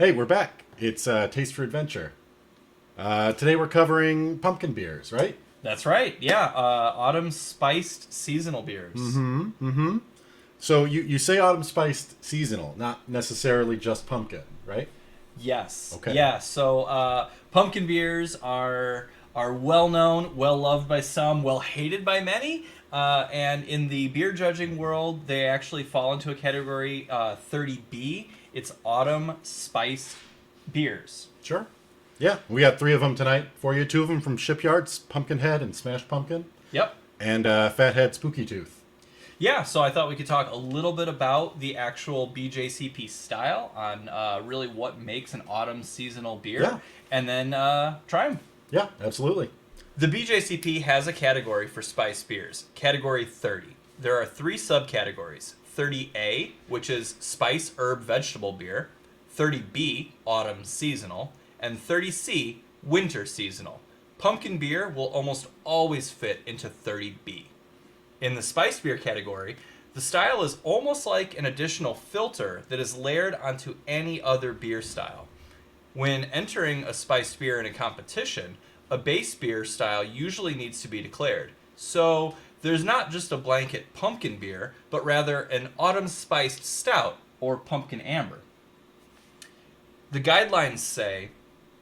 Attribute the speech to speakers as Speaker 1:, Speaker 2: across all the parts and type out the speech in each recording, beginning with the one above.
Speaker 1: Hey, we're back. It's Taste for Adventure. Today we're covering pumpkin beers, right?
Speaker 2: That's right. Yeah, autumn spiced seasonal beers.
Speaker 1: So you say autumn spiced seasonal, not necessarily just pumpkin, right?
Speaker 2: Yes.
Speaker 1: Okay.
Speaker 2: Yeah. So pumpkin beers are well known, well loved by some, well hated by many. And in the beer judging world, they actually fall into a category 30B. It's autumn spiced beers.
Speaker 1: Sure. Yeah, we got 3 of them tonight for you. 2 of them from Shipyards, Pumpkinhead and Smash Pumpkin,
Speaker 2: Yep.
Speaker 1: and Fathead Spooky Tooth.
Speaker 2: Yeah, so I thought we could talk a little bit about the actual BJCP style on really what makes an autumn seasonal beer,
Speaker 1: Yeah.
Speaker 2: and then try them.
Speaker 1: Yeah, absolutely.
Speaker 2: The BJCP has a category for spice beers, category 30. There are 3 subcategories: 30A, which is spice, herb, vegetable beer; 30B, autumn seasonal; and 30C, winter seasonal. Pumpkin beer will almost always fit into 30B. In the spice beer category, the style is almost like an additional filter that is layered onto any other beer style. When entering a spiced beer in a competition, a base beer style usually needs to be declared. So there's not just a blanket pumpkin beer, but rather an autumn spiced stout or pumpkin amber. The guidelines say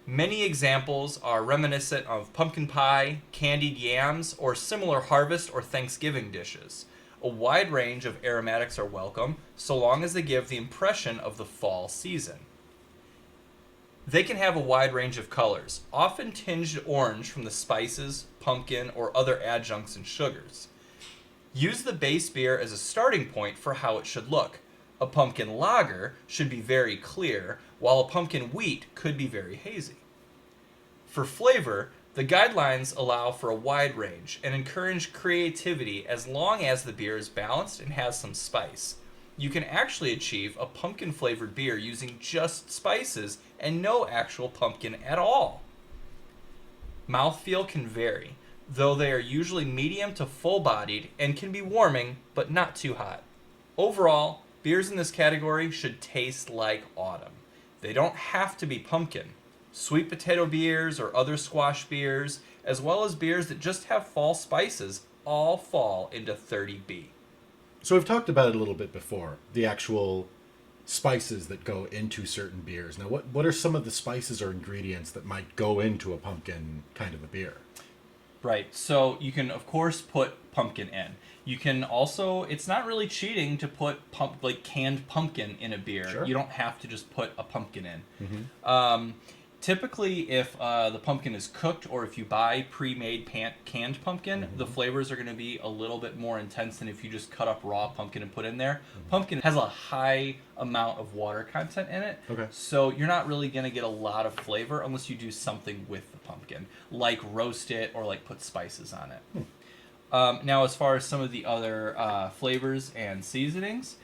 Speaker 2: many examples are reminiscent of pumpkin pie, candied yams, or similar harvest or Thanksgiving dishes. A wide range of aromatics are welcome, so long as they give the impression of the fall season. They can have a wide range of colors, often tinged orange from the spices, pumpkin, or other adjuncts and sugars. Use the base beer as a starting point for how it should look. A pumpkin lager should be very clear, while a pumpkin wheat could be very hazy. For flavor, the guidelines allow for a wide range and encourage creativity as long as the beer is balanced and has some spice. You can actually achieve a pumpkin-flavored beer using just spices and no actual pumpkin at all. Mouthfeel can vary, though they are usually medium to full-bodied and can be warming, but not too hot. Overall, beers in this category should taste like autumn. They don't have to be pumpkin. Sweet potato beers or other squash beers, as well as beers that just have fall spices, all fall into 30B.
Speaker 1: So we've talked about it a little bit before, the actual spices that go into certain beers. Now, what are some of the spices or ingredients that might go into a pumpkin kind of a beer?
Speaker 2: Right, so you can, of course, put pumpkin in. You can also, it's not really cheating to put canned pumpkin in a beer.
Speaker 1: Sure.
Speaker 2: You don't have to just put a pumpkin in.
Speaker 1: Mm-hmm.
Speaker 2: Typically, if the pumpkin is cooked or if you buy pre-made canned pumpkin, the flavors are going to be a little bit more intense than if you just cut up raw pumpkin and put in there. Pumpkin has a high amount of water content in it,
Speaker 1: Okay.
Speaker 2: so you're not really going to get a lot of flavor unless you do something with the pumpkin, like roast it or like put spices on it. Now, as far as some of the other flavors and seasonings,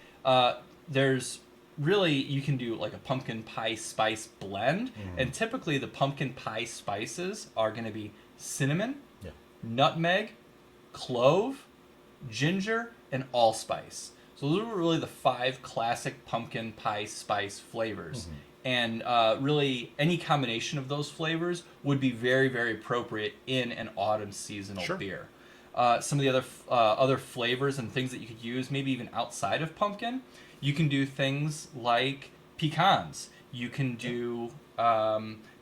Speaker 2: there's really, you can do like a pumpkin pie spice blend, and typically the pumpkin pie spices are going to be cinnamon,
Speaker 1: Yeah.
Speaker 2: nutmeg, clove, ginger, and allspice. So those are really the 5 classic pumpkin pie spice flavors. And really, any combination of those flavors would be very, very appropriate in an autumn seasonal
Speaker 1: Sure.
Speaker 2: beer. Some of the other flavors and things that you could use, maybe even outside of pumpkin, you can do things like pecans. You can do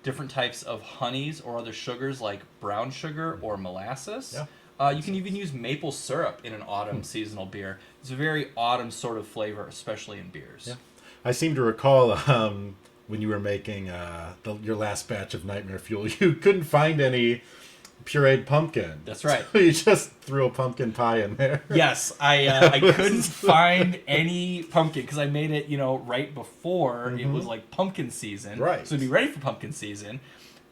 Speaker 2: different types of honeys or other sugars like brown sugar or molasses.
Speaker 1: Yeah.
Speaker 2: You can even use maple syrup in an autumn seasonal beer. It's a very autumn sort of flavor, especially in beers.
Speaker 1: Yeah. I seem to recall when you were making your last batch of Nightmare Fuel, you couldn't find any pureed pumpkin.
Speaker 2: That's right.
Speaker 1: So you just threw a pumpkin pie in there.
Speaker 2: Yes, I couldn't find any pumpkin because I made it, right before it was like pumpkin season.
Speaker 1: Right.
Speaker 2: So it'd be ready for pumpkin season.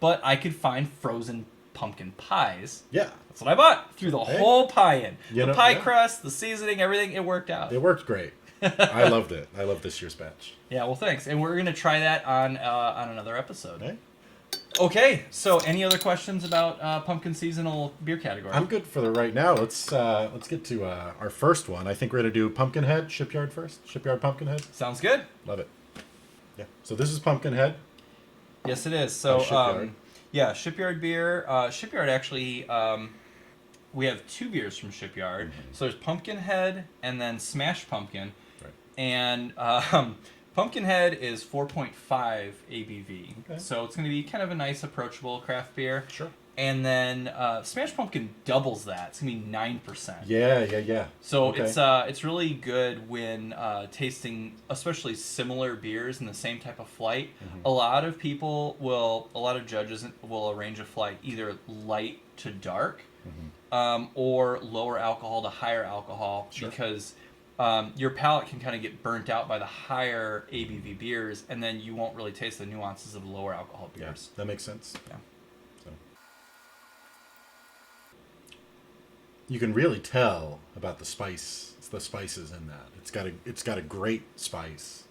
Speaker 2: But I could find frozen pumpkin pies.
Speaker 1: Yeah.
Speaker 2: That's what I bought. Threw the whole pie in. The pie
Speaker 1: yeah.
Speaker 2: crust, the seasoning, everything, it worked out.
Speaker 1: It worked great. I loved it. I love this year's batch.
Speaker 2: Yeah, well, thanks. And we're going to try that on another episode.
Speaker 1: Okay.
Speaker 2: Okay, so any other questions about pumpkin seasonal beer category?
Speaker 1: I'm good for the right now. Let's get to our first one. I think we're gonna do Pumpkinhead Shipyard first. Shipyard Pumpkinhead.
Speaker 2: Sounds good.
Speaker 1: Love it. Yeah. So this is Pumpkinhead.
Speaker 2: Yes, it is. So,
Speaker 1: Shipyard.
Speaker 2: yeah, Shipyard beer. Shipyard actually, we have two beers from Shipyard.
Speaker 1: Mm-hmm.
Speaker 2: So there's Pumpkinhead and then Smash Pumpkin.
Speaker 1: Right.
Speaker 2: And Pumpkinhead is 4.5 ABV.
Speaker 1: Okay.
Speaker 2: So it's going to be kind of a nice, approachable craft beer.
Speaker 1: Sure.
Speaker 2: And then Smash Pumpkin doubles that. It's going to be 9%.
Speaker 1: Yeah.
Speaker 2: So
Speaker 1: Okay.
Speaker 2: it's really good when tasting, especially similar beers in the same type of flight.
Speaker 1: Mm-hmm.
Speaker 2: A lot of judges will arrange a flight either light to dark, or lower alcohol to higher alcohol,
Speaker 1: Sure.
Speaker 2: because your palate can kind of get burnt out by the higher ABV beers, and then you won't really taste the nuances of lower alcohol
Speaker 1: Yeah,
Speaker 2: beers.
Speaker 1: that makes sense.
Speaker 2: Yeah.
Speaker 1: So. You can really tell about the spices in that. It's got a great spice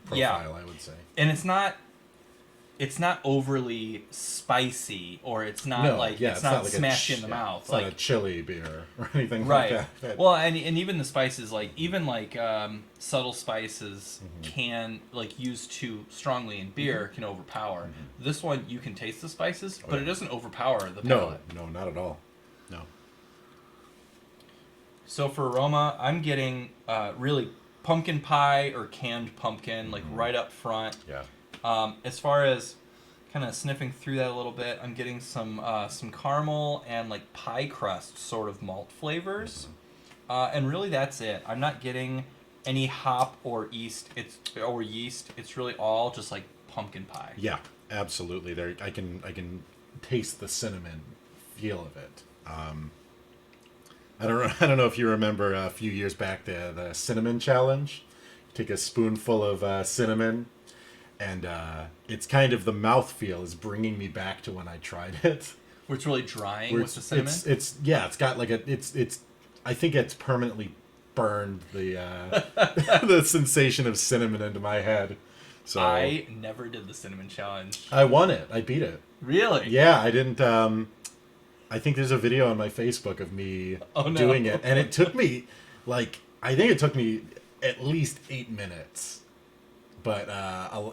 Speaker 1: profile, I would say.
Speaker 2: And it's not overly spicy, or it's not it's not smash in the mouth.
Speaker 1: It's not a chili beer or anything
Speaker 2: Right.
Speaker 1: like that.
Speaker 2: Well, and even the spices, subtle spices
Speaker 1: Mm-hmm.
Speaker 2: can, used too strongly in beer, can overpower. This one, you can taste the spices, but
Speaker 1: yeah.
Speaker 2: it doesn't overpower the
Speaker 1: No,
Speaker 2: palate.
Speaker 1: not at all. No.
Speaker 2: So for aroma, I'm getting really pumpkin pie or canned pumpkin, right up front.
Speaker 1: Yeah.
Speaker 2: As far as kind of sniffing through that a little bit, I'm getting some caramel and pie crust sort of malt flavors, and really that's it. I'm not getting any hop or yeast. It's really all just pumpkin pie.
Speaker 1: Yeah, absolutely. There, I can taste the cinnamon feel of it. I don't know if you remember a few years back the cinnamon challenge. Take a spoonful of cinnamon, and it's kind of the mouthfeel is bringing me back to when I tried it.
Speaker 2: Where it's really drying
Speaker 1: Where
Speaker 2: with the cinnamon.
Speaker 1: It's got it's I think it's permanently burned the the sensation of cinnamon into my head. So
Speaker 2: I never did the cinnamon challenge.
Speaker 1: I won it. I beat it.
Speaker 2: Really?
Speaker 1: Yeah, I didn't. I think there's a video on my Facebook of me doing it, and it took me I think it took me at least 8 minutes. But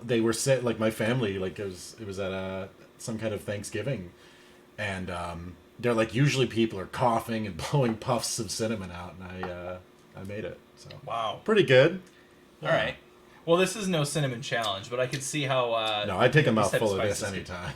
Speaker 1: they were set my family it was at some kind of Thanksgiving, and they're usually people are coughing and blowing puffs of cinnamon out, and I made it. So
Speaker 2: Wow.
Speaker 1: pretty good.
Speaker 2: All right. Well, this is no cinnamon challenge, but I could see how.
Speaker 1: No, I'd take a
Speaker 2: these type
Speaker 1: mouthful of this
Speaker 2: spices
Speaker 1: anytime.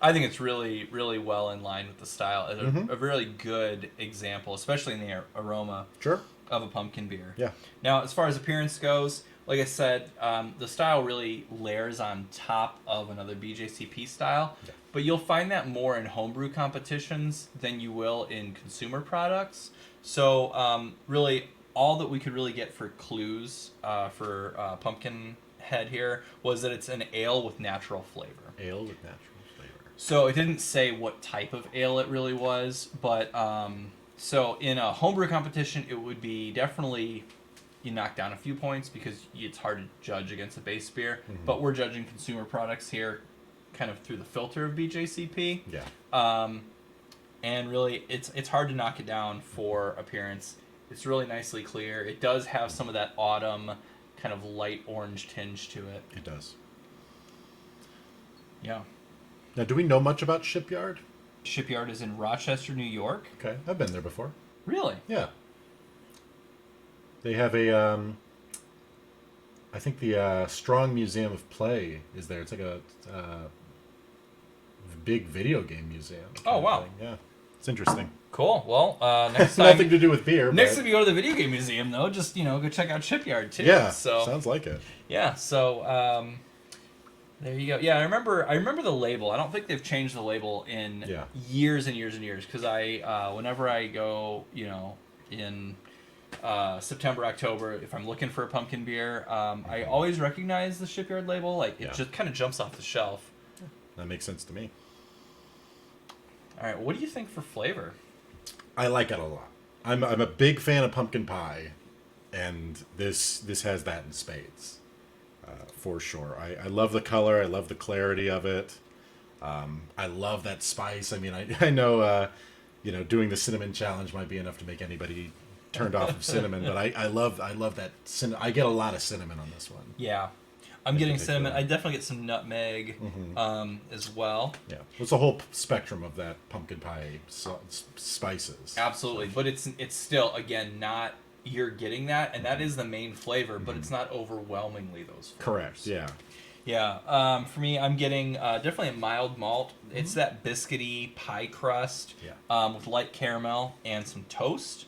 Speaker 2: I think it's really, really well in line with the style. It's a really good example, especially in the aroma
Speaker 1: Sure.
Speaker 2: of a pumpkin beer.
Speaker 1: Yeah.
Speaker 2: Now, as far as appearance goes, like I said, the style really layers on top of another BJCP style,
Speaker 1: Yeah.
Speaker 2: but you'll find that more in homebrew competitions than you will in consumer products. So, really, all that we could really get for clues for Pumpkinhead here was that it's an ale with natural flavor.
Speaker 1: Ale with natural flavor.
Speaker 2: So it didn't say what type of ale it really was, but so in a homebrew competition, it would be definitely you knock down a few points because it's hard to judge against a base beer.
Speaker 1: Mm-hmm.
Speaker 2: But we're judging consumer products here, kind of through the filter of BJCP.
Speaker 1: Yeah.
Speaker 2: And really, it's hard to knock it down for appearance. It's really nicely clear. It does have some of that autumn kind of light orange tinge to it.
Speaker 1: It does.
Speaker 2: Yeah.
Speaker 1: Now, do we know much about Shipyard?
Speaker 2: Shipyard is in Rochester, New York.
Speaker 1: Okay, I've been there before.
Speaker 2: Really?
Speaker 1: Yeah. They have a, I think the Strong Museum of Play is there. It's like a big video game museum.
Speaker 2: Oh, wow.
Speaker 1: Thing. Yeah, it's interesting.
Speaker 2: Cool. Well, next time.
Speaker 1: Nothing to do with beer.
Speaker 2: Next
Speaker 1: but
Speaker 2: time you go to the video game museum, though, just go check out Shipyard too.
Speaker 1: yeah,
Speaker 2: So
Speaker 1: sounds like it.
Speaker 2: yeah. So there you go. Yeah, I remember the label. I don't think they've changed the label in years and years and years. Because whenever I go, in September, October, if I'm looking for a pumpkin beer, I always recognize the Shipyard label. It just kind of jumps off the shelf.
Speaker 1: That makes sense to me.
Speaker 2: All right. What do you think for flavor?
Speaker 1: I like it a lot. I'm a big fan of pumpkin pie, and this has that in spades, for sure. I love the color. I love the clarity of it. I love that spice. I mean, I know doing the cinnamon challenge might be enough to make anybody turned off of cinnamon, but I love that I get a lot of cinnamon on this one.
Speaker 2: Yeah. I'm getting cinnamon. I definitely get some nutmeg as well.
Speaker 1: Yeah, it's a whole spectrum of that pumpkin pie spices.
Speaker 2: Absolutely, but it's still, again, not, you're getting that, and that is the main flavor, but it's not overwhelmingly those flavors.
Speaker 1: Correct, yeah.
Speaker 2: Yeah, for me, I'm getting definitely a mild malt. It's that biscuity pie crust with light caramel and some toast.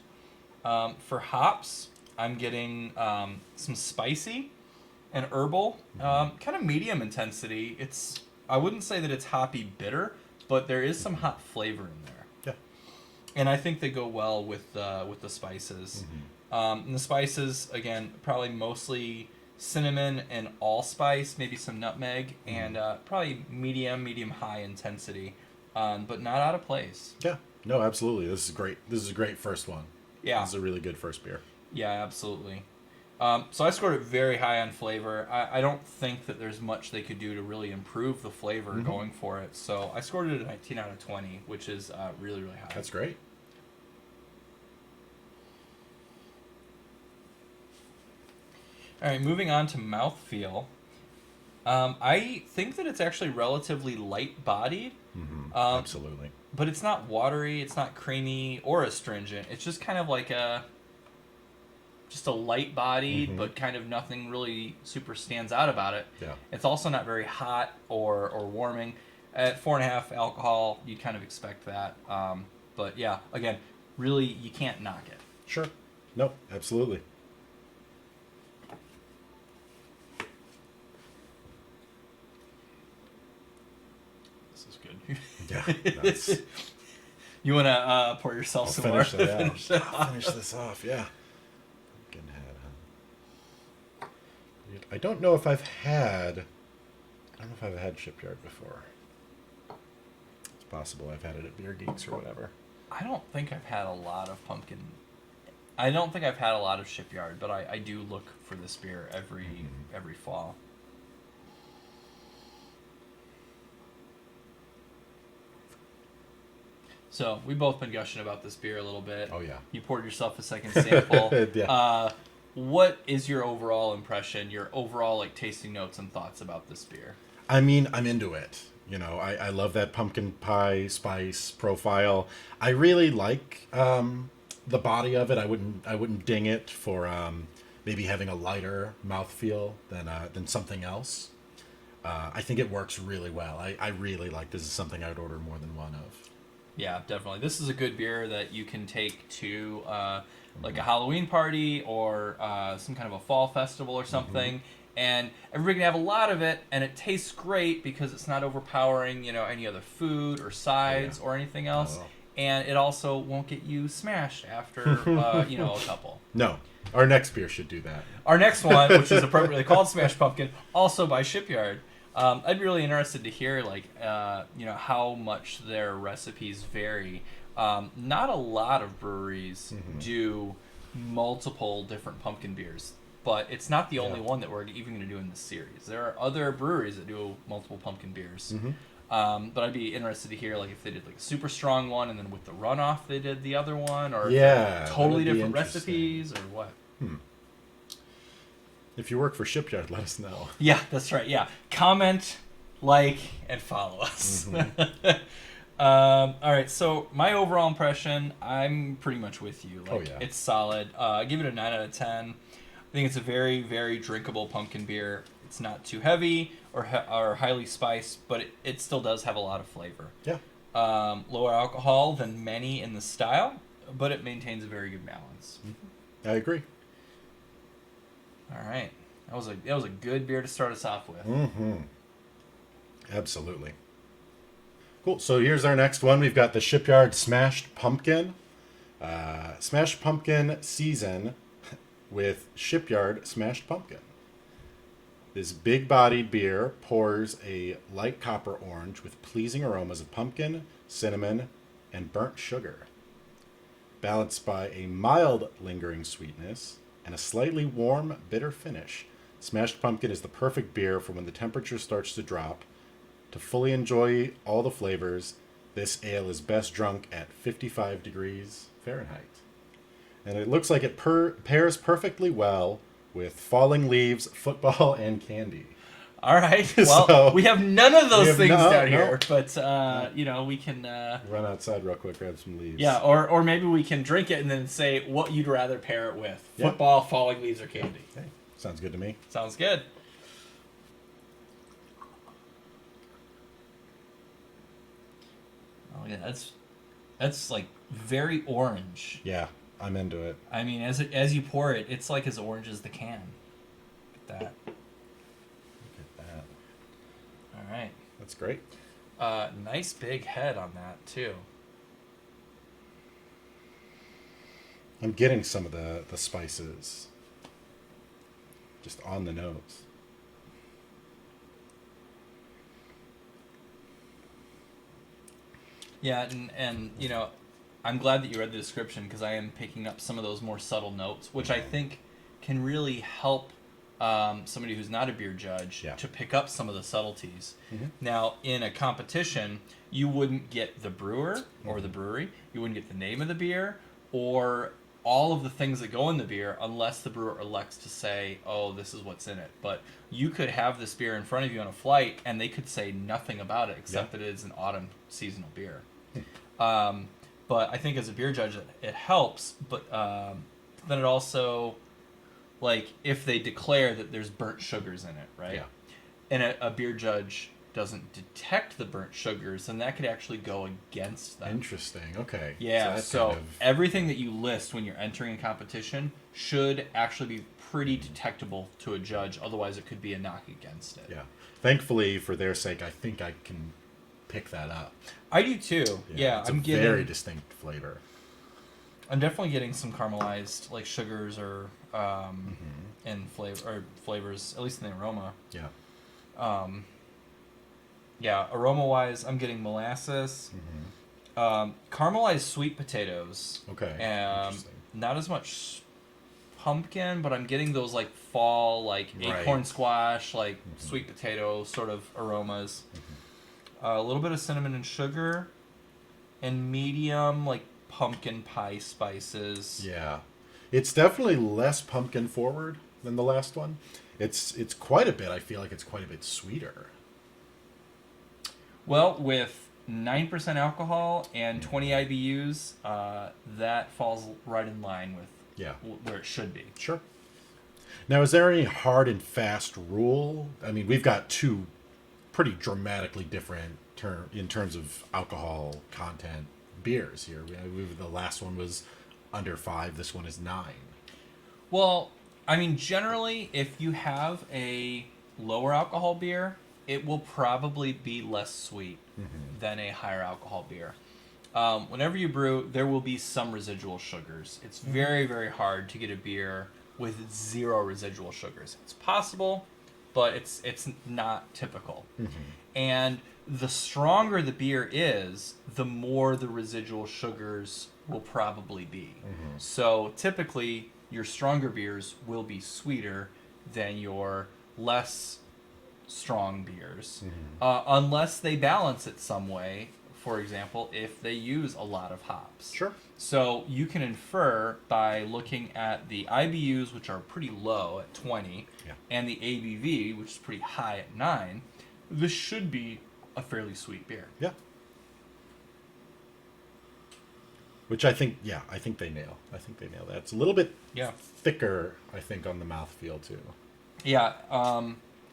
Speaker 2: For hops, I'm getting some spicy and herbal, kind of medium intensity. I wouldn't say that it's hoppy bitter, but there is some hop flavor in there.
Speaker 1: Yeah.
Speaker 2: And I think they go well with the spices. And the spices, again, probably mostly cinnamon and allspice, maybe some nutmeg, and probably medium high intensity, but not out of place.
Speaker 1: Yeah. No, absolutely. This is great. This is a great first one.
Speaker 2: Yeah.
Speaker 1: This is a really good first beer.
Speaker 2: Yeah, absolutely. So I scored it very high on flavor. I don't think that there's much they could do to really improve the flavor going for it. So I scored it a 19 out of 20, which is really, really high.
Speaker 1: That's great.
Speaker 2: All right, moving on to mouthfeel. I think that it's actually relatively light-bodied.
Speaker 1: Absolutely.
Speaker 2: But it's not watery, it's not creamy or astringent. It's just kind of like just a light-bodied, but kind of nothing really super stands out about it.
Speaker 1: Yeah.
Speaker 2: It's also not very hot or warming. At 4.5 alcohol, you'd kind of expect that. But yeah, again, really, you can't knock it.
Speaker 1: Sure. No, absolutely.
Speaker 2: This is good.
Speaker 1: Yeah. That's...
Speaker 2: You want to pour yourself some more?
Speaker 1: Finish this off, yeah. Pumpkinhead, huh? I don't know if I've had Shipyard before. It's possible I've had it at Beer Geeks or whatever.
Speaker 2: I don't think I've had a lot of pumpkin. I don't think I've had a lot of Shipyard, but I do look for this beer every fall. So we've both been gushing about this beer a little bit.
Speaker 1: Oh yeah.
Speaker 2: You poured yourself a second sample.
Speaker 1: Yeah.
Speaker 2: What is your overall impression? Your overall tasting notes and thoughts about this beer?
Speaker 1: I mean, I'm into it. You know, I love that pumpkin pie spice profile. I really like the body of it. I wouldn't ding it for maybe having a lighter mouthfeel than something else. I think it works really well. I really like this. Is something I'd order more than one of.
Speaker 2: Yeah, definitely. This is a good beer that you can take to like a Halloween party or some kind of a fall festival or something. And everybody can have a lot of it, and it tastes great because it's not overpowering, any other food or sides or anything else. Oh. And it also won't get you smashed after, a couple.
Speaker 1: No. Our next beer should do that.
Speaker 2: Our next one, which is appropriately called Smash Pumpkin, also by Shipyard. I'd be really interested to hear, how much their recipes vary. Not a lot of breweries do multiple different pumpkin beers. But it's not the only one that we're even going to do in this series. There are other breweries that do multiple pumpkin beers. But I'd be interested to hear if they did a super strong one, and then with the runoff they did the other one, or totally different recipes, or what.
Speaker 1: If you work for Shipyard, let us know.
Speaker 2: Yeah, that's right. Yeah, comment, and follow us. All right, so my overall impression, I'm pretty much with you. It's solid. I give it a 9 out of 10. I think it's a very, very drinkable pumpkin beer. It's not too heavy or highly spiced, but it still does have a lot of flavor.
Speaker 1: Yeah.
Speaker 2: Lower alcohol than many in the style, but it maintains a very good balance.
Speaker 1: I agree.
Speaker 2: All right. That was a good beer to start us off with.
Speaker 1: Absolutely. Cool. So here's our next one. We've got the Shipyard Smashed Pumpkin. Smashed Pumpkin Season with Shipyard Smashed Pumpkin. This big-bodied beer pours a light copper orange with pleasing aromas of pumpkin, cinnamon, and burnt sugar, balanced by a mild lingering sweetness and a slightly warm, bitter finish. Smashed Pumpkin is the perfect beer for when the temperature starts to drop. To fully enjoy all the flavors, this ale is best drunk at 55 degrees Fahrenheit. And it looks like it pairs perfectly well with falling leaves, football, and candy.
Speaker 2: All right. Well,
Speaker 1: So,
Speaker 2: we have none of those things down
Speaker 1: no.
Speaker 2: here, but we can
Speaker 1: run outside real quick, grab some leaves.
Speaker 2: Yeah, or maybe we can drink it and then say what you'd rather pair it with: football, falling leaves, or candy.
Speaker 1: Hey, sounds good to me.
Speaker 2: Sounds good. Oh yeah, that's like very orange.
Speaker 1: Yeah, I'm into it.
Speaker 2: I mean, as you pour it, it's like as orange as the can. Look at that.
Speaker 1: Look at that.
Speaker 2: All right.
Speaker 1: That's great.
Speaker 2: Nice big head on that too.
Speaker 1: I'm getting some of the spices just on the nose.
Speaker 2: Yeah, and I'm glad that you read the description because I am picking up some of those more subtle notes, which I think can really help somebody who's not a beer judge to pick up some of the subtleties. Mm-hmm. Now, in a competition, you wouldn't get the brewer or the brewery, you wouldn't get the name of the beer or all of the things that go in the beer unless the brewer elects to say, oh, this is what's in it. But you could have this beer in front of you on a flight and they could say nothing about it except that it is an autumn seasonal beer. But I think as a beer judge, it helps. But then it also, like, if they declare that there's burnt sugars in it, right?
Speaker 1: Yeah.
Speaker 2: And a beer judge doesn't detect the burnt sugars, then that could actually go against them.
Speaker 1: Interesting. Okay.
Speaker 2: Yeah. So everything that you list when you're entering a competition should actually be pretty detectable to a judge. Otherwise, it could be a knock against it.
Speaker 1: Yeah. Thankfully, for their sake, I think I can pick that up.
Speaker 2: I do too. Yeah,
Speaker 1: it's a very distinct flavor.
Speaker 2: I'm definitely getting some caramelized like sugars or and flavors, at least in the aroma.
Speaker 1: Yeah.
Speaker 2: Yeah, aroma wise, I'm getting molasses, caramelized sweet potatoes.
Speaker 1: Okay.
Speaker 2: Not as much pumpkin, but I'm getting those like fall, like acorn squash, like sweet potato sort of aromas. A little bit of cinnamon and sugar, and medium like pumpkin pie spices.
Speaker 1: Yeah, it's definitely less pumpkin forward than the last one. It's quite a bit. I feel like it's quite a bit sweeter.
Speaker 2: Well, with 9% alcohol and 20 IBUs, that falls right in line with where it should be.
Speaker 1: Sure. Now, is there any hard and fast rule? I mean, we've got two pretty dramatically different in terms of alcohol content beers here. The last one was under 5. This one is 9.
Speaker 2: Well, I mean, generally, if you have a lower alcohol beer, it will probably be less sweet than a higher alcohol beer. Whenever you brew, there will be some residual sugars. It's very, very hard to get a beer with 0 residual sugars. It's possible, but it's not typical. And the stronger the beer is, the more the residual sugars will probably be. So typically, your stronger beers will be sweeter than your less strong beers, unless they balance it some way. For example, if they use a lot of hops.
Speaker 1: Sure.
Speaker 2: So you can infer by looking at the IBUs, which are pretty low at 20, and the ABV, which is pretty high at 9, this should be a fairly sweet beer.
Speaker 1: Yeah. Which I think they nail. I think they nail that. It's a little bit thicker, I think, on the mouthfeel too.
Speaker 2: Yeah.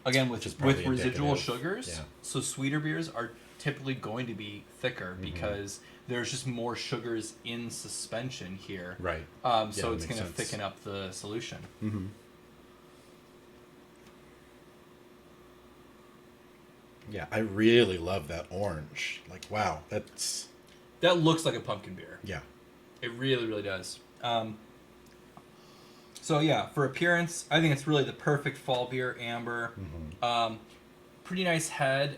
Speaker 2: Again, with residual sugars,
Speaker 1: Yeah.
Speaker 2: So sweeter beers are typically going to be thicker because there's just more sugars in suspension here.
Speaker 1: Right.
Speaker 2: So it's going to thicken up the solution.
Speaker 1: Yeah, I really love that orange. Like, wow,
Speaker 2: that looks like a pumpkin beer.
Speaker 1: Yeah.
Speaker 2: It really, really does. So yeah, for appearance, I think it's really the perfect fall beer, amber. Pretty nice head.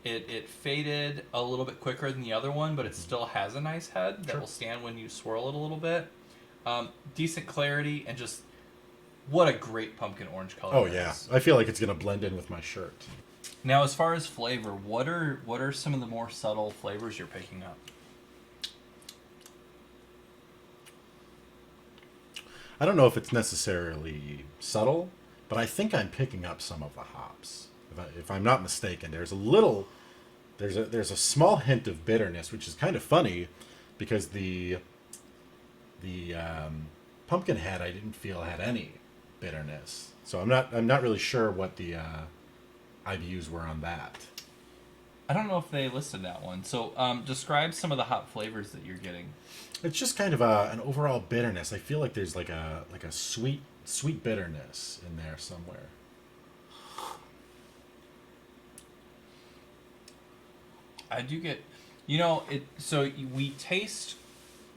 Speaker 2: It faded a little bit quicker than the other one, but it still has a nice head that will stand when you swirl it a little bit. Decent clarity, and just what a great pumpkin orange color.
Speaker 1: Oh yeah, I feel like it's gonna blend in with my shirt.
Speaker 2: Now, as far as flavor, what are some of the more subtle flavors you're picking up?
Speaker 1: I don't know if it's necessarily subtle, but I think I'm picking up some of the hops. If I'm not mistaken, there's a small hint of bitterness, which is kind of funny, because the Pumpkinhead I didn't feel had any bitterness. So I'm not really sure what the IBUs were on that.
Speaker 2: I don't know if they listed that one. So describe some of the hop flavors that you're getting.
Speaker 1: It's just kind of an overall bitterness. I feel like there's like a sweet bitterness in there somewhere.
Speaker 2: I do get, it. So we taste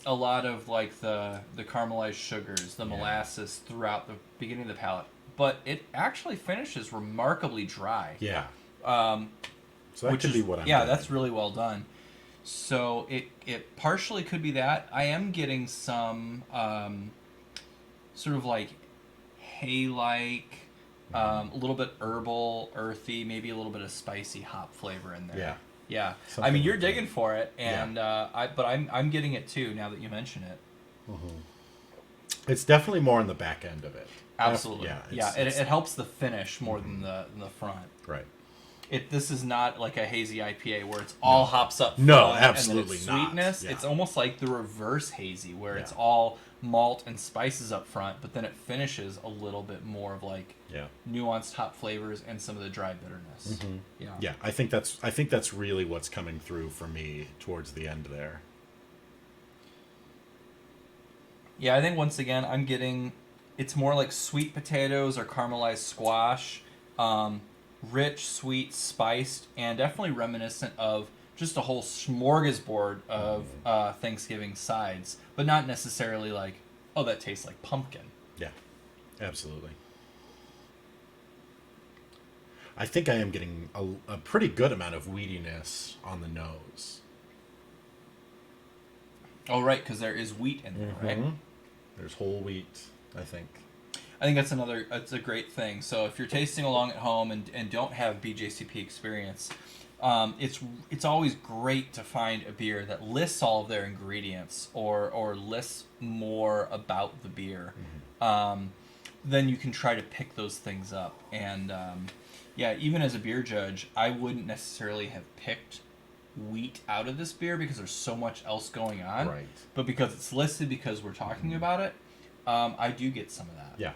Speaker 2: a lot of like the caramelized sugars, the molasses throughout the beginning of the palate, but it actually finishes remarkably dry.
Speaker 1: Yeah.
Speaker 2: So that could be what I'm getting. That's really well done. So it partially could be that. I am getting some sort of like hay-like, a little bit herbal, earthy, maybe a little bit of spicy hop flavor in there.
Speaker 1: Yeah.
Speaker 2: Yeah.
Speaker 1: Something
Speaker 2: I mean, you're
Speaker 1: like
Speaker 2: digging for it, and but I'm getting it too now that you mention it.
Speaker 1: Mm-hmm. It's definitely more on the back end of it.
Speaker 2: Absolutely. It helps the finish more than the front.
Speaker 1: Right.
Speaker 2: This is not like a hazy IPA where it's all hops up front.
Speaker 1: No, absolutely
Speaker 2: and then it's sweetness.
Speaker 1: not. Yeah.
Speaker 2: It's almost like the reverse hazy where it's all malt and spices up front, but then it finishes a little bit more of like nuanced hop flavors and some of the dry bitterness.
Speaker 1: Mm-hmm. Yeah. I think that's really what's coming through for me towards the end there.
Speaker 2: Yeah, I think once again I'm getting it's more like sweet potatoes or caramelized squash. Rich, sweet, spiced, and definitely reminiscent of just a whole smorgasbord of Thanksgiving sides, but not necessarily like, oh, that tastes like pumpkin.
Speaker 1: Yeah, absolutely. I think I am getting a pretty good amount of wheatiness on the nose.
Speaker 2: Oh, right, because there is wheat in there, right?
Speaker 1: There's whole wheat, I think.
Speaker 2: I think that's a great thing. So if you're tasting along at home and don't have BJCP experience, it's always great to find a beer that lists all of their ingredients or lists more about the beer. Then you can try to pick those things up. And even as a beer judge, I wouldn't necessarily have picked wheat out of this beer because there's so much else going on.
Speaker 1: Right.
Speaker 2: But because it's listed, because we're talking about it, I do get some of that.
Speaker 1: Yeah.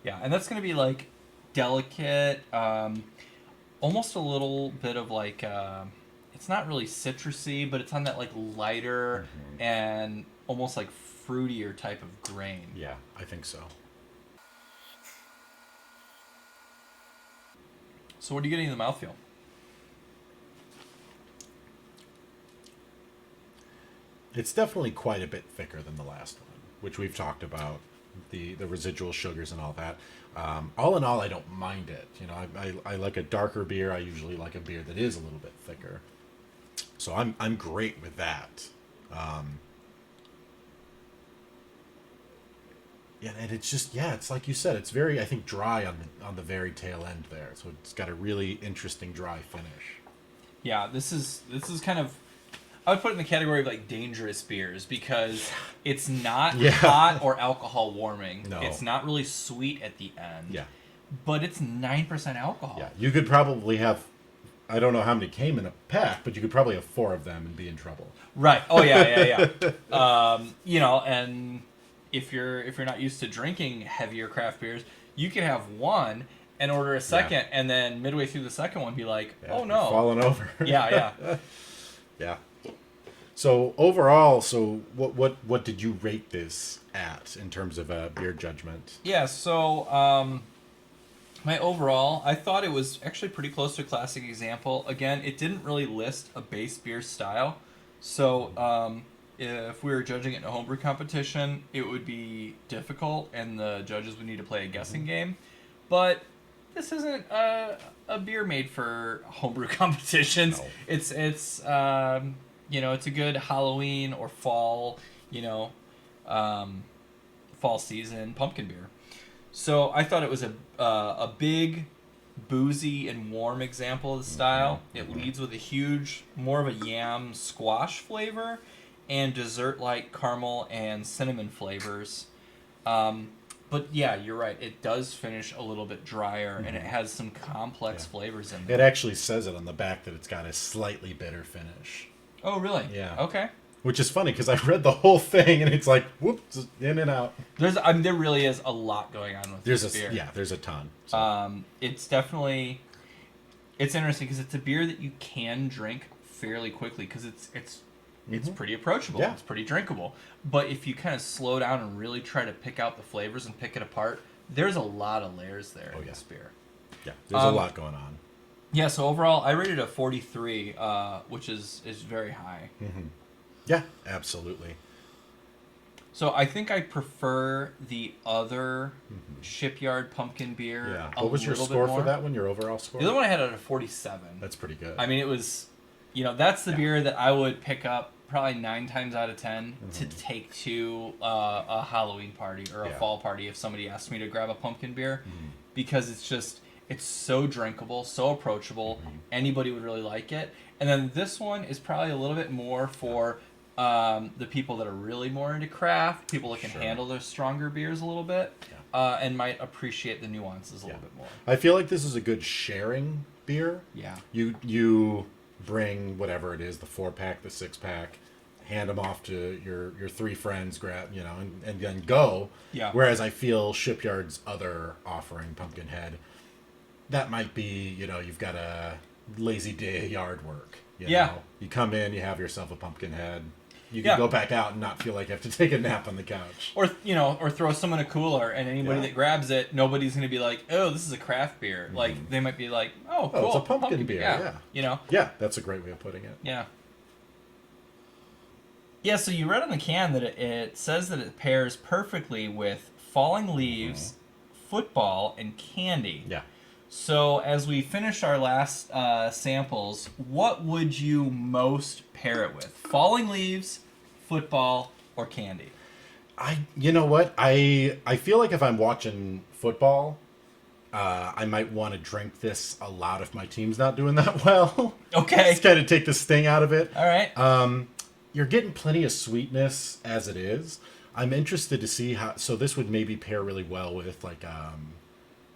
Speaker 2: Yeah, and that's going to be like delicate, almost a little bit of like, it's not really citrusy, but it's on that like lighter and almost like fruitier type of grain.
Speaker 1: Yeah, I think so.
Speaker 2: So what are you getting in the mouthfeel?
Speaker 1: It's definitely quite a bit thicker than the last one, which we've talked about. The residual sugars and all that. All in all, I don't mind it. I like a darker beer. I usually like a beer that is a little bit thicker. So I'm great with that. And it's just it's like you said. It's very, I think, dry on the very tail end there. So it's got a really interesting dry finish.
Speaker 2: Yeah, this is kind of. I would put it in the category of like dangerous beers because it's not hot or alcohol warming.
Speaker 1: No.
Speaker 2: It's not really sweet at the end.
Speaker 1: Yeah.
Speaker 2: But it's 9% alcohol.
Speaker 1: Yeah. You could probably have, I don't know how many came in a pack, but you could probably have 4 of them and be in trouble.
Speaker 2: Right. Oh yeah. And if you're not used to drinking heavier craft beers, you could have one and order a second, and then midway through the second one be like, oh no,
Speaker 1: falling over.
Speaker 2: Yeah.
Speaker 1: Yeah. So overall, what did you rate this at in terms of a beer judgment?
Speaker 2: Yeah, so my overall, I thought it was actually pretty close to a classic example. Again, it didn't really list a base beer style. So if we were judging it in a homebrew competition, it would be difficult and the judges would need to play a guessing game. But this isn't a beer made for homebrew competitions. No. It's it's a good Halloween or fall, fall season pumpkin beer. So I thought it was a big, boozy and warm example of the style. It leads with a huge, more of a yam squash flavor and dessert-like caramel and cinnamon flavors. But yeah, you're right. It does finish a little bit drier, and it has some complex flavors in there.
Speaker 1: It actually says it on the back that it's got a slightly bitter finish.
Speaker 2: Oh, really?
Speaker 1: Yeah.
Speaker 2: Okay.
Speaker 1: Which is funny because I read the whole thing and it's like whoops, in and out.
Speaker 2: There really is a lot going on with this beer.
Speaker 1: Yeah, there's a ton. So.
Speaker 2: It's interesting because it's a beer that you can drink fairly quickly because it's pretty approachable.
Speaker 1: Yeah.
Speaker 2: It's pretty drinkable. But if you kind of slow down and really try to pick out the flavors and pick it apart, there's a lot of layers there in this beer.
Speaker 1: Yeah, there's a lot going on.
Speaker 2: Yeah, so overall, I rated a 43, which is very high.
Speaker 1: Mm-hmm. Yeah, absolutely.
Speaker 2: So I think I prefer the other Shipyard Pumpkin beer.
Speaker 1: Yeah. What was your score for that one? Your overall score?
Speaker 2: The other one I had at a 47.
Speaker 1: That's pretty good.
Speaker 2: I mean, it was, that's the beer that I would pick up probably 9 times out of 10 to take to a Halloween party or a fall party if somebody asked me to grab a pumpkin beer, because it's so drinkable, so approachable. Anybody would really like it. And then this one is probably a little bit more for the people that are really more into craft, people that can handle their stronger beers a little bit, and might appreciate the nuances a little bit more.
Speaker 1: I feel like this is a good sharing beer.
Speaker 2: Yeah.
Speaker 1: You bring whatever it is, the 4-pack, the 6-pack, hand them off to your 3 friends, grab, and then go.
Speaker 2: Yeah.
Speaker 1: Whereas I feel Shipyard's other offering, Pumpkinhead, that might be, you've got a lazy day of yard work. You know? You come in, you have yourself a Pumpkinhead. You can go back out and not feel like you have to take a nap on the couch.
Speaker 2: Or throw some in a cooler, and anybody that grabs it, nobody's going to be like, oh, this is a craft beer. Like, they might be like, oh, cool.
Speaker 1: It's a pumpkin beer,
Speaker 2: yeah.
Speaker 1: Yeah, that's a great way of putting it.
Speaker 2: Yeah. Yeah, so you read on the can that it says that it pairs perfectly with falling leaves, football, and candy.
Speaker 1: Yeah.
Speaker 2: So as we finish our last samples, what would you most pair it with? Falling leaves, football, or candy?
Speaker 1: You know what? I feel like if I'm watching football, I might want to drink this a lot if my team's not doing that well.
Speaker 2: Okay.
Speaker 1: Just kind of take the sting out of it.
Speaker 2: All right.
Speaker 1: You're getting plenty of sweetness as it is. I'm interested to see how. So this would maybe pair really well with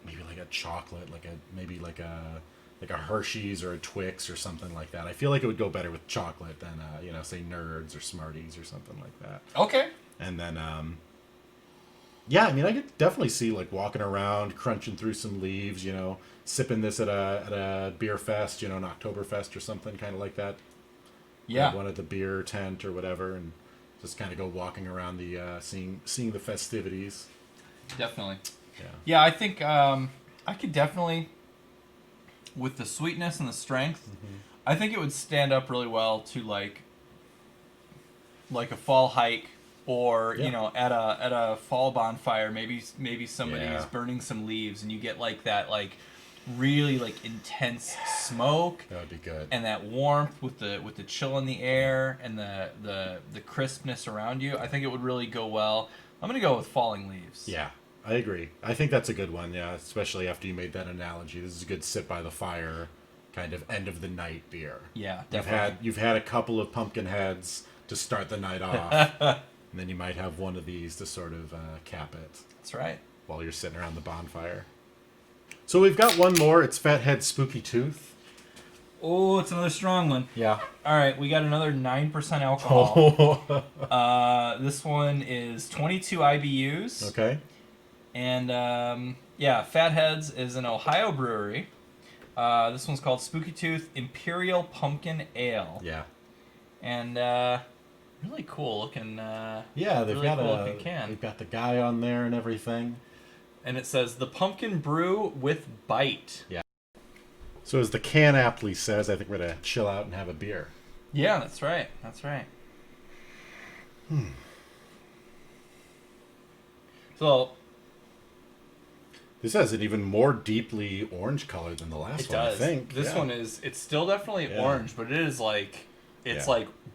Speaker 1: maybe like a chocolate, maybe like a Hershey's or a Twix or something like that. I feel like it would go better with chocolate than say Nerds or Smarties or something like that.
Speaker 2: Okay.
Speaker 1: And then I mean, I could definitely see walking around, crunching through some leaves, sipping this at a beer fest, an Oktoberfest or something kind of like that.
Speaker 2: Yeah.
Speaker 1: One at the beer tent or whatever, and just kind of go walking around the seeing the festivities.
Speaker 2: Definitely.
Speaker 1: Yeah.
Speaker 2: Yeah, I think I could definitely, with the sweetness and the strength, I think it would stand up really well to like a fall hike, or at a fall bonfire. Maybe somebody's burning some leaves, and you get that really intense smoke.
Speaker 1: That would be good.
Speaker 2: And that warmth with the chill in the air and the crispness around you. I think it would really go well. I'm gonna go with falling leaves.
Speaker 1: Yeah, I agree. I think that's a good one. Yeah, especially after you made that analogy. This is a good sit by the fire, kind of end of the night beer.
Speaker 2: Yeah, definitely.
Speaker 1: You've had a couple of Pumpkinheads to start the night off, and then you might have one of these to sort of cap it.
Speaker 2: That's right.
Speaker 1: While you're sitting around the bonfire. So we've got one more. It's Fathead Spooky Tooth.
Speaker 2: Oh, it's another strong one.
Speaker 1: Yeah.
Speaker 2: All right, we got another 9% alcohol. This one is 22 IBUs.
Speaker 1: Okay.
Speaker 2: And Fatheads is an Ohio brewery. This one's called Spooky Tooth Imperial Pumpkin Ale.
Speaker 1: Yeah.
Speaker 2: And really cool looking.
Speaker 1: They've
Speaker 2: really
Speaker 1: got
Speaker 2: cool looking can.
Speaker 1: They've got the guy on there and everything.
Speaker 2: And it says the pumpkin brew with bite.
Speaker 1: Yeah. So as the can aptly says, I think we're gonna chill out and have a beer.
Speaker 2: Yeah, that's right. That's right. So
Speaker 1: this has an even more deeply orange color than the last one.
Speaker 2: Does.
Speaker 1: I think
Speaker 2: This one is. It's still definitely orange, but it is like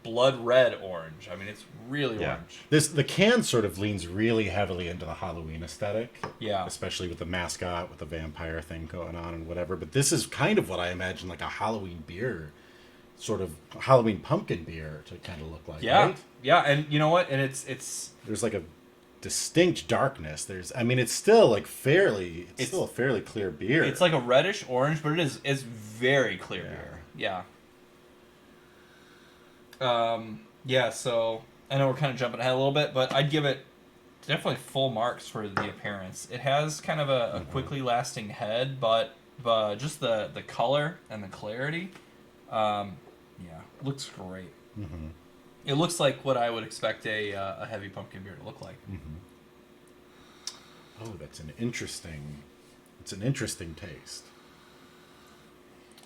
Speaker 2: blood red orange. I mean, it's really orange.
Speaker 1: The can sort of leans really heavily into the Halloween aesthetic.
Speaker 2: Yeah.
Speaker 1: Especially with the mascot, with the vampire thing going on and whatever. But this is kind of what I imagine like a Halloween beer, sort of Halloween pumpkin beer to kind of look like.
Speaker 2: Yeah.
Speaker 1: Right?
Speaker 2: Yeah, and you know what? And it's
Speaker 1: there's like a distinct darkness. It's still like it's still a fairly clear beer.
Speaker 2: It's like a reddish orange, but it's very clear beer. Yeah. So I know we're kind of jumping ahead a little bit, but I'd give it definitely full marks for the appearance. It has kind of a quickly lasting head, but just the color and the clarity, looks great. Mm-hmm. It looks like what I would expect a heavy pumpkin beer to look like.
Speaker 1: Mm-hmm. Oh, it's an interesting taste.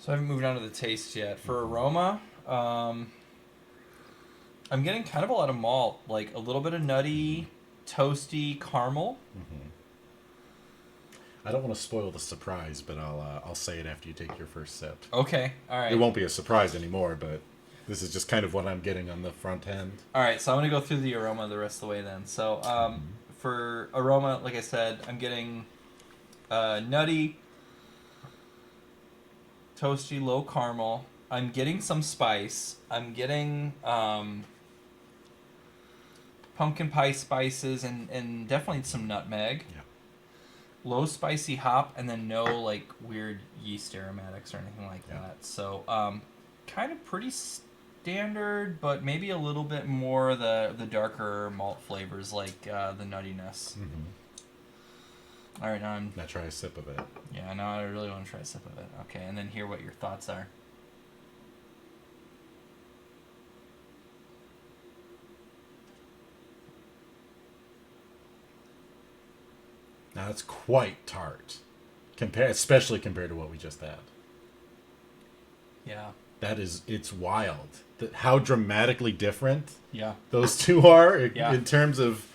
Speaker 2: So I haven't moved on to the taste yet. For aroma, I'm getting kind of a lot of malt, like a little bit of nutty, toasty caramel.
Speaker 1: Mm-hmm. I don't want to spoil the surprise, but I'll say it after you take your first sip.
Speaker 2: Okay, all right.
Speaker 1: It won't be a surprise anymore, but this is just kind of what I'm getting on the front end.
Speaker 2: All right, so I'm going to go through the aroma the rest of the way then. So for aroma, like I said, I'm getting nutty, toasty, low caramel. I'm getting some spice. I'm getting pumpkin pie spices and definitely some nutmeg.
Speaker 1: Yeah.
Speaker 2: Low spicy hop, and then no like weird yeast aromatics or anything like that. So kind of pretty standard, but maybe a little bit more the darker malt flavors like the nuttiness.
Speaker 1: Mm-hmm.
Speaker 2: All right, now
Speaker 1: try a sip of it.
Speaker 2: Yeah, now I really want to try a sip of it. Okay, and then hear what your thoughts are.
Speaker 1: Now it's quite tart, especially compared to what we just had.
Speaker 2: Yeah.
Speaker 1: It's wild. How dramatically different those two are in terms of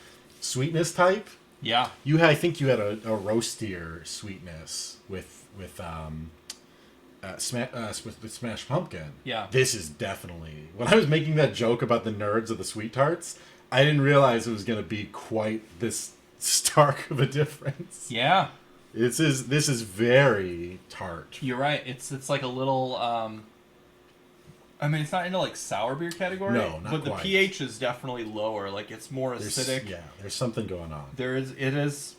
Speaker 1: sweetness type.
Speaker 2: Yeah.
Speaker 1: I think you had a roastier sweetness with Smash Pumpkin.
Speaker 2: Yeah.
Speaker 1: This is definitely, when I was making that joke about the nerds of the sweet tarts, I didn't realize it was going to be quite this stark of a difference.
Speaker 2: Yeah.
Speaker 1: This is very tart.
Speaker 2: You're right. It's like a little it's not into like sour beer category.
Speaker 1: No, not
Speaker 2: but
Speaker 1: quite.
Speaker 2: The pH is definitely lower. Like it's more acidic.
Speaker 1: Yeah, there's something going on.
Speaker 2: It is.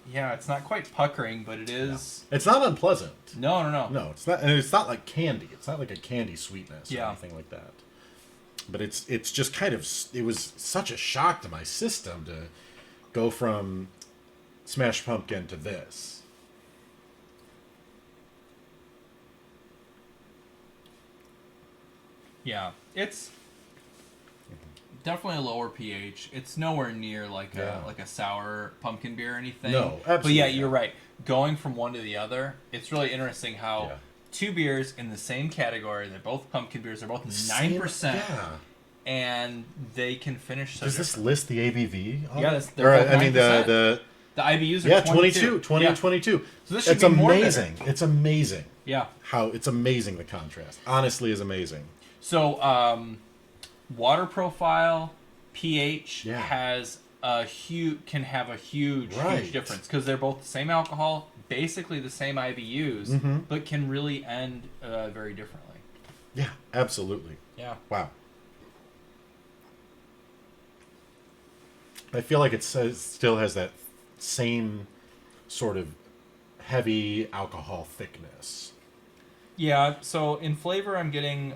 Speaker 2: Yeah, it's not quite puckering, but it is.
Speaker 1: Yeah. It's not unpleasant.
Speaker 2: No.
Speaker 1: No, it's not, and it's not like candy. It's not like a candy sweetness or
Speaker 2: Yeah.
Speaker 1: anything like that. But it's just kind of, it was such a shock to my system to go from Smash Pumpkin to this.
Speaker 2: Yeah, it's definitely a lower pH. It's nowhere near like a sour pumpkin beer or anything.
Speaker 1: No, absolutely.
Speaker 2: But yeah, you're right. Going from one to the other, it's really interesting how two beers in the same category, they're both pumpkin beers, they're both 9%. Yeah. And they can finish so
Speaker 1: Does this list the ABV?
Speaker 2: Yeah, they're both 9%. The IBUs are
Speaker 1: 22. 20 and 22.
Speaker 2: So this should be
Speaker 1: amazing. It's amazing.
Speaker 2: Yeah.
Speaker 1: It's amazing, the contrast. Honestly, is amazing.
Speaker 2: So, water profile, pH has can have a huge difference because they're both the same alcohol, basically the same IBUs, but can really end very differently.
Speaker 1: Yeah, absolutely.
Speaker 2: Yeah.
Speaker 1: Wow. I feel like it still has that same sort of heavy alcohol thickness.
Speaker 2: Yeah, so in flavor I'm getting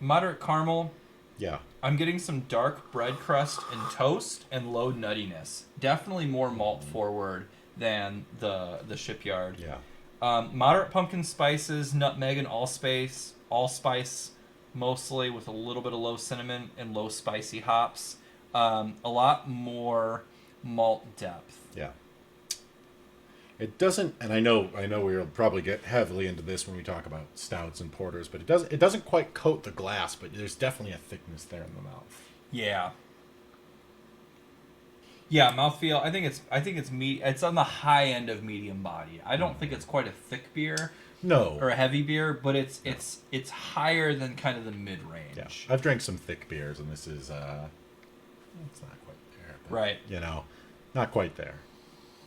Speaker 2: moderate caramel.
Speaker 1: Yeah.
Speaker 2: I'm getting some dark bread crust and toast and low nuttiness. Definitely more malt forward than the Shipyard.
Speaker 1: Yeah.
Speaker 2: Moderate pumpkin spices, nutmeg and allspice, mostly with a little bit of low cinnamon and low spicy hops. A lot more malt depth.
Speaker 1: Yeah. It doesn't, and I know we'll probably get heavily into this when we talk about stouts and porters, but it doesn't quite coat the glass, but there's definitely a thickness there in the mouth.
Speaker 2: Yeah. Yeah, mouthfeel. I think it's it's on the high end of medium body. I don't think it's quite a thick beer.
Speaker 1: No.
Speaker 2: Or a heavy beer, but it's higher than kind of the mid range.
Speaker 1: Yeah. I've drank some thick beers, and this is it's not quite there. But,
Speaker 2: right.
Speaker 1: Not quite there.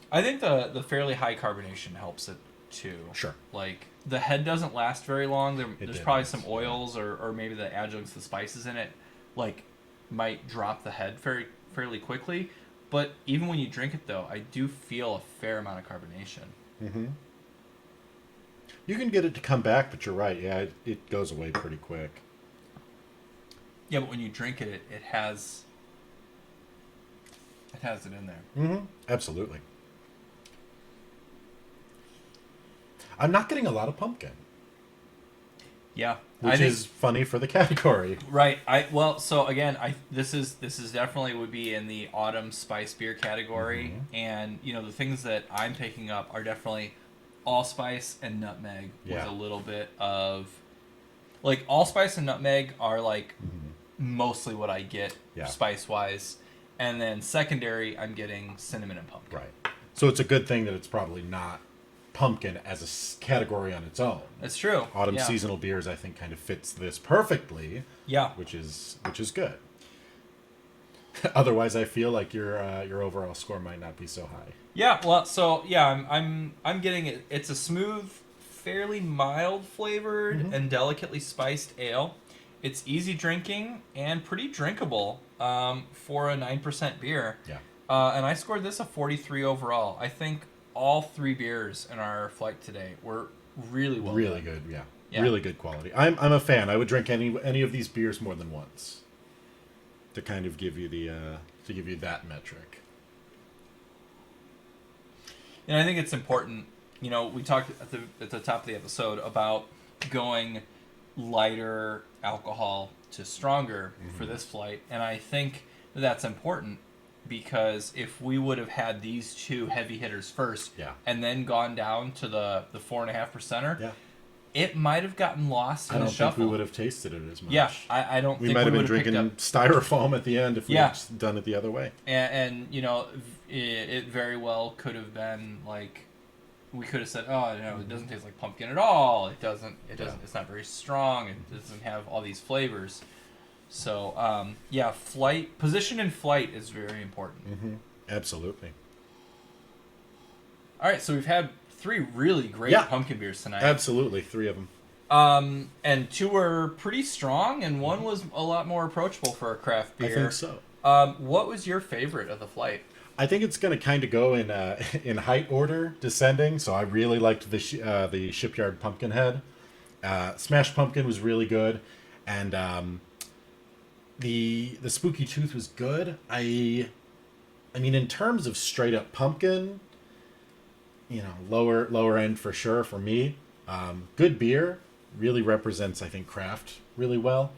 Speaker 2: I think the fairly high carbonation helps it too.
Speaker 1: Sure.
Speaker 2: Like the head doesn't last very long. There's probably some oils or maybe the adjuncts, the spices in it, like might drop the head fairly quickly. But even when you drink it, though, I do feel a fair amount of carbonation.
Speaker 1: Mm-hmm. You can get it to come back, but you're right. Yeah, it goes away pretty quick.
Speaker 2: Yeah, but when you drink it, it has it in there.
Speaker 1: Mm-hmm. Absolutely. I'm not getting a lot of pumpkin.
Speaker 2: Yeah,
Speaker 1: which is funny for the category.
Speaker 2: Right. So again, this is definitely would be in the autumn spice beer category, and the things that I'm picking up are definitely allspice and nutmeg with a little bit of like allspice and nutmeg are like mostly what I get spice wise, and then secondary I'm getting cinnamon and pumpkin.
Speaker 1: Right. So it's a good thing that it's probably not pumpkin as a category on its own.
Speaker 2: That's true.
Speaker 1: Autumn seasonal beers, I think, kind of fits this perfectly.
Speaker 2: Yeah.
Speaker 1: Which is good. Otherwise, I feel like your overall score might not be so high.
Speaker 2: Yeah. Well, so yeah, I'm getting it. It's a smooth, fairly mild flavored and delicately spiced ale. It's easy drinking and pretty drinkable for a 9% beer.
Speaker 1: Yeah.
Speaker 2: And I scored this a 43 overall. I think all 3 beers in our flight today were really well done.
Speaker 1: Good, yeah. Really good quality. I'm a fan. I would drink any of these beers more than once to kind of give you that metric.
Speaker 2: And I think it's important. We talked at the top of the episode about going lighter alcohol to stronger for this flight, and I think that's important. Because if we would have had these 2 heavy hitters first, and then gone down to the 4.5%, it might have gotten lost in the shuffle.
Speaker 1: I don't think we would have tasted it as much.
Speaker 2: Yeah, I don't.
Speaker 1: We might have been drinking styrofoam at the end if we had done it the other way.
Speaker 2: And it very well could have been like we could have said, oh no, it doesn't taste like pumpkin at all. It doesn't. It's not very strong. It doesn't have all these flavors. So, position in flight is very important.
Speaker 1: Absolutely.
Speaker 2: All right, so we've had 3 really great pumpkin beers tonight.
Speaker 1: Absolutely, 3 of them.
Speaker 2: And 2 were pretty strong, and 1 was a lot more approachable for a craft beer.
Speaker 1: I think so.
Speaker 2: What was your favorite of the flight?
Speaker 1: I think it's going to kind of go in height order, descending. So I really liked the Shipyard Pumpkinhead. Smash Pumpkin was really good, and the Spooky Tooth was good. I mean, in terms of straight up pumpkin, lower end for sure for me. Good beer, really represents, I think, craft really well.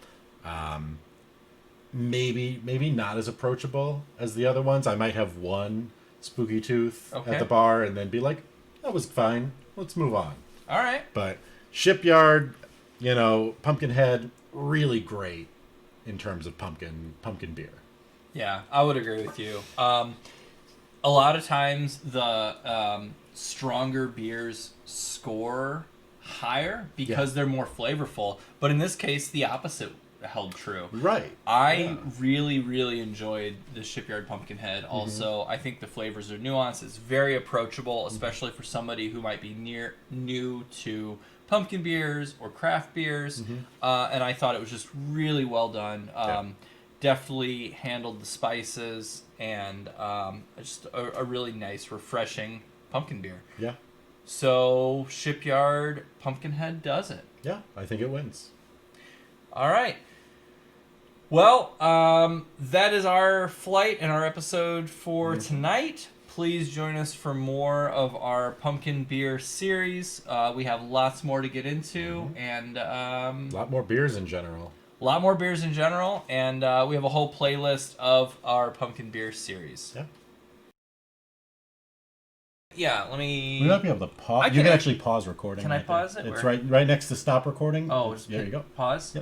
Speaker 1: Maybe not as approachable as the other ones. I might have one Spooky Tooth at the bar and then be like, that was fine. Let's move on.
Speaker 2: All right.
Speaker 1: But Shipyard, Pumpkinhead, really great in terms of pumpkin beer.
Speaker 2: Yeah, I would agree with you. A lot of times the stronger beers score higher because they're more flavorful. But in this case, the opposite held true.
Speaker 1: Right.
Speaker 2: I really, really enjoyed the Shipyard Pumpkinhead. Also, I think the flavors are nuanced. It's very approachable, especially for somebody who might be new to pumpkin beers or craft beers. And I thought it was just really well done. Definitely handled the spices and just a really nice, refreshing pumpkin beer.
Speaker 1: Yeah.
Speaker 2: So Shipyard Pumpkinhead does it.
Speaker 1: Yeah, I think it wins.
Speaker 2: All right. Well, that is our flight and our episode for tonight. Please join us for more of our pumpkin beer series. We have lots more to get into, and
Speaker 1: a lot more beers in general.
Speaker 2: And we have a whole playlist of our pumpkin beer series.
Speaker 1: Yeah.
Speaker 2: Yeah, let me...
Speaker 1: We might be able to pause. You can actually pause recording.
Speaker 2: Can I pause it?
Speaker 1: It's right next to stop recording.
Speaker 2: Oh,
Speaker 1: there you go.
Speaker 2: Pause?
Speaker 1: Yep.